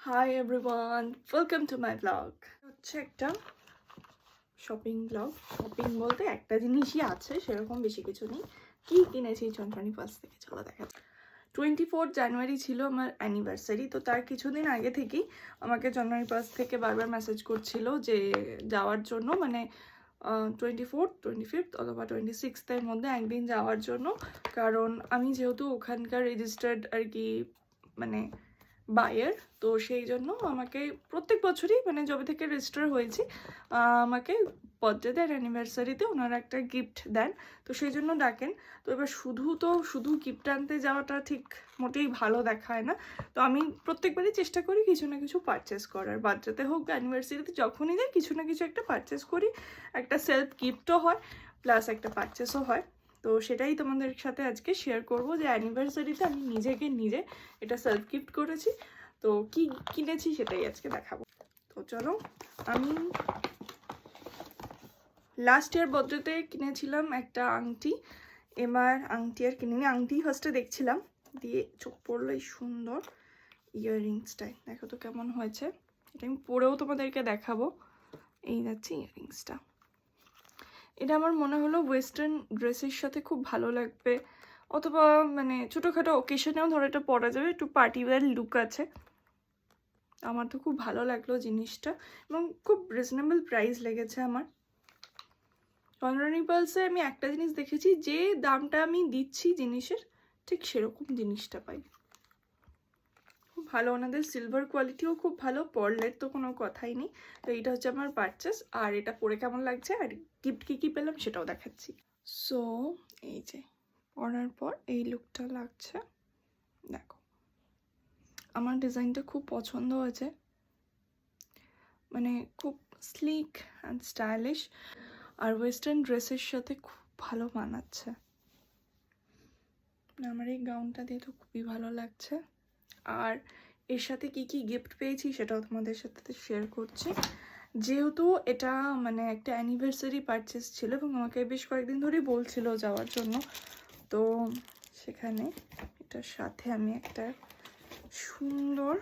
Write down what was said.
Hi everyone, welcome to my blog. হচ্ছে একটা shopping blog. Shopping বলতে একটা জিনিসই আছে, সেরকম বেশি কিছু নেই। কি কিনেছি 21st থেকে চলো দেখা যাক। 24 জানুয়ারি ছিল আমার অ্যানিভার্সারি, তো তার কিছুদিন আগে থেকেই আমাকে জানুয়ারি 1 থেকে বারবার মেসেজ করছিল যে যাওয়ার জন্য, মানে 24, 25 অথবা 26 মধ্যে একদিন যাওয়ার জন্য। কারণ আমি যেহেতু ওখানকার রেজিস্টার্ড আর কি, মানে বায়ার, তো সেই জন্য আমাকে প্রত্যেক বছরই, মানে যবে থেকে রেজিস্টার হয়েছি, আমাকে বার্থডেতে আর অ্যানিভার্সারিতে ওনারা একটা গিফট দেন, তো সেই জন্য ডাকেন। তো এবার শুধু গিফট আনতে যাওয়াটা ঠিক মোটেই ভালো দেখায় না। তো আমি প্রত্যেকবারই চেষ্টা করি কিছু না কিছু পারচেস করার, বার্থডেতে হোক অ্যানিভার্সারিতে, যখনই যাই কিছু না কিছু একটা পারচেস করি। একটা সেলফ গিফটও হয়, প্লাস একটা পারচেসও হয়। তো সেটাই তোমাদের সাথে আজকে শেয়ার করব যে অ্যানিভার্সারিতে আমি নিজে এটা সেলফ গিফট করেছি। তো কি কিনেছি সেটাই আজকে দেখাবো। তো চলো, আমি লাস্ট ইয়ার বার্থডেতে কিনেছিলাম একটা আংটি। এবার আংটি আর কিনিনি, আংটি ফার্স্টে দেখছিলাম, দিয়ে চোখ পড়লো এই সুন্দর ইয়াররিংসটাই। দেখো তো কেমন হয়েছে, এটা আমি পরেও তোমাদেরকে দেখাবো। এই যাচ্ছে ইয়াররিংসটা। এটা আমার মনে হলো ওয়েস্টার্ন ড্রেসের সাথে খুব ভালো লাগবে, অথবা মানে ছোটোখাটো ওকেশনেও ধরো এটা পরা যাবে, একটু পার্টি ওয়্যার লুক আছে। আমার তো খুব ভালো লাগলো জিনিসটা, এবং খুব রিজনেবল প্রাইস লেগেছে আমার। জয়নারি পার্লসে আমি একটা জিনিস দেখেছি, যে দামটা আমি দিচ্ছি জিনিসের, ঠিক সেরকম জিনিসটা পাই। খুব ভালো, ওনাদের সিলভার কোয়ালিটিও খুব ভালো, পরলের তো কোনো কথাই নেই। তো এইটা হচ্ছে আমার পারচেস, আর এটা পরে কেমন লাগছে আর গিফট কী পেলাম সেটাও দেখাচ্ছি। সো এই যে পরার পর এই লুকটা লাগছে, দেখো। আমার ডিজাইনটা খুব পছন্দ হয়েছে, মানে খুব স্লিক অ্যান্ড স্টাইলিশ, আর ওয়েস্টার্ন ড্রেসের সাথে খুব ভালো মানাচ্ছে। আমার এই গাউনটা দিয়ে তো খুবই ভালো লাগছে। আর এর সাথে কি কি গিফট পেয়েছি সেটাও তোমাদের সাথে শেয়ার করছি। যেহেতু এটা মানে একটা অ্যানিভার্সারি পারচেস ছিল, এবং আমাকে বেশ কয়েকদিন ধরেই বলছিল যাওয়ার জন্য, তো সেখানে এটার সাথে আমি একটা সুন্দর